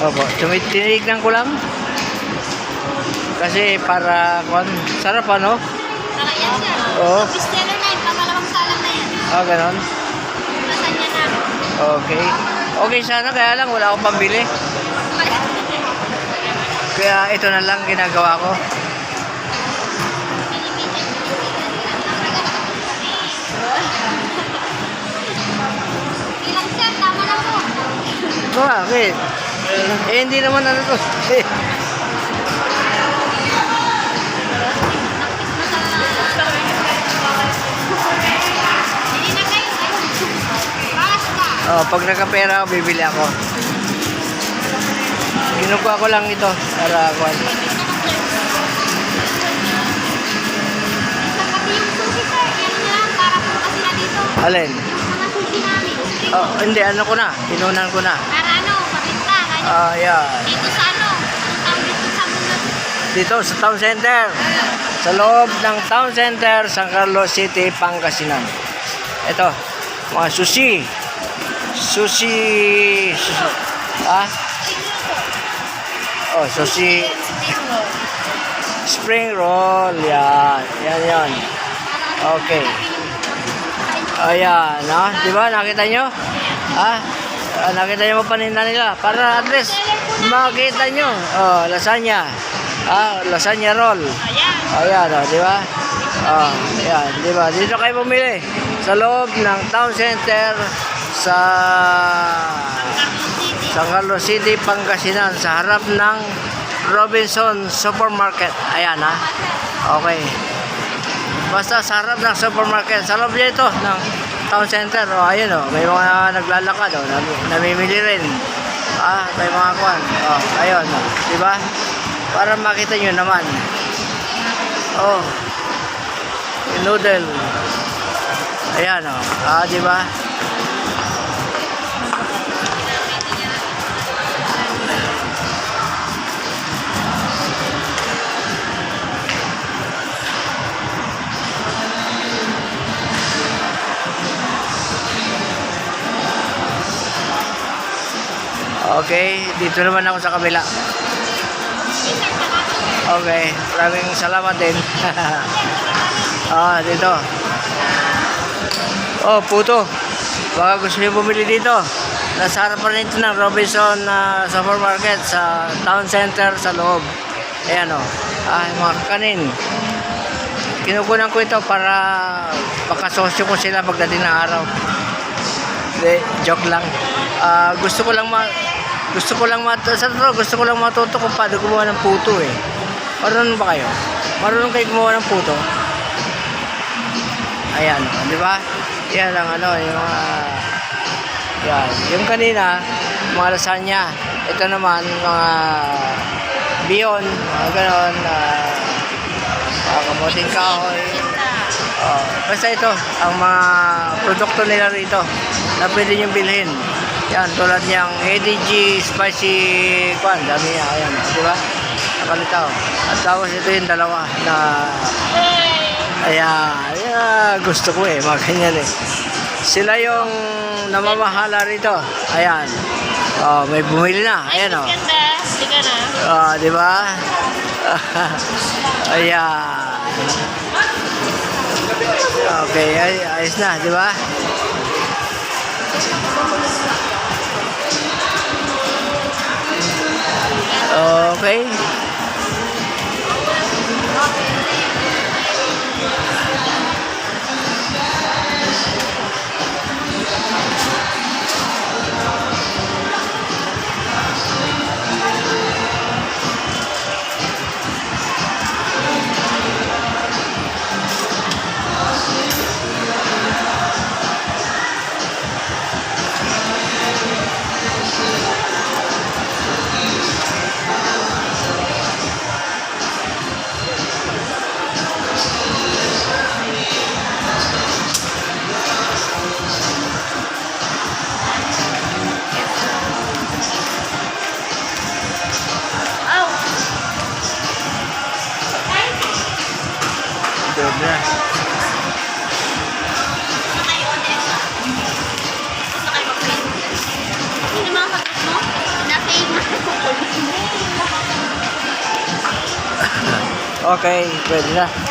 Opo, tinignan ko lang. Kasi para, sarap ano? Saka yan siya. Oo. Bestseller na yun. Pangalawang salang na yan. Ah, ganon. Lasagna na. Okay. Okay sana, kaya lang wala akong pambili. Kaya ito na lang ginagawa ko. Ilang siya, tama na po. Bakit? Hindi naman ano to. Hindi na kayo. Basta. Oh, pag nagkapera ako, bibili ako. Kinukuha ko lang ito para kuwan. Pati yung susi sir, yan na lang para po kasi na dito. Alin? Mga susi namin. Oh, hindi, ano ko na. Pinunan ko na. Para ano, pabinta. Ah, yeah. Dito sa ano, tawag dito sa mga Dito sa Town Center. Sa loob ng Town Center, San Carlos City, Pangasinan. Ito, mga sushi. Sushi. Ah? Oh, sushi. Spring roll. Yan. Yan. Okay. Ayan, no? Di ba? Nakita nyo? Nakita nyo yung paninda nila. Para at least makita nyo. Oh, lasagna. Lasagna roll. Ayan, oh, di ba? Oh, ayan, di ba? Dito kayo pumili. Sa loob ng Town Center sa San Carlos City, Pangasinan. Sa harap ng Robinson Supermarket. Ayan, ha? Okay. Basta sa harap ng supermarket. Sa loob niya ito ng Town Center. O, ayun o. May mga naglalakad o. Namimili rin. May mga kuwan. O, ayun o. Diba? Para makita nyo naman. Oh. Yung noodle. Ayan o. Diba? Okay, dito naman ako sa kabila. Okay, maraming salamat din. Dito. Oh, puto. Baka gusto niyo bumili dito. Nasa harapan nito ng Robinson Supermarket sa Town Center sa loob. Ayan o. Mga kanin. Kinukunan ko ito para makasosyo ko sila pagdating ng araw. Hindi, joke lang. Gusto ko lang matuto kung paano gumawa ng puto eh. Marunong ba kayo? Marunong kayo gumawa ng puto? Ayan, di ba? Yan ang yung mga yan. Yung kanina, mga lasagna. Ito naman, mga bihon, mga ganon, mga kamuting kahoy. Basta ito, ang mga produkto nila rito na pwede nyo bilhin. Yan, tulad niyang ADG Spicy Kwan, dami niya, ayan, di ba? Nakalitaw. At tapos ito yung dalawa na ayan, gusto ko eh, mga ganyan eh. Sila yung namamahala rito. Ayan. May bumili na. Ayan o. Di ba? Ayan. Okay, ayos na, di ba? Okay. Doon na. Ano mga sagot mo? Na-save mo. Okay, pwede na.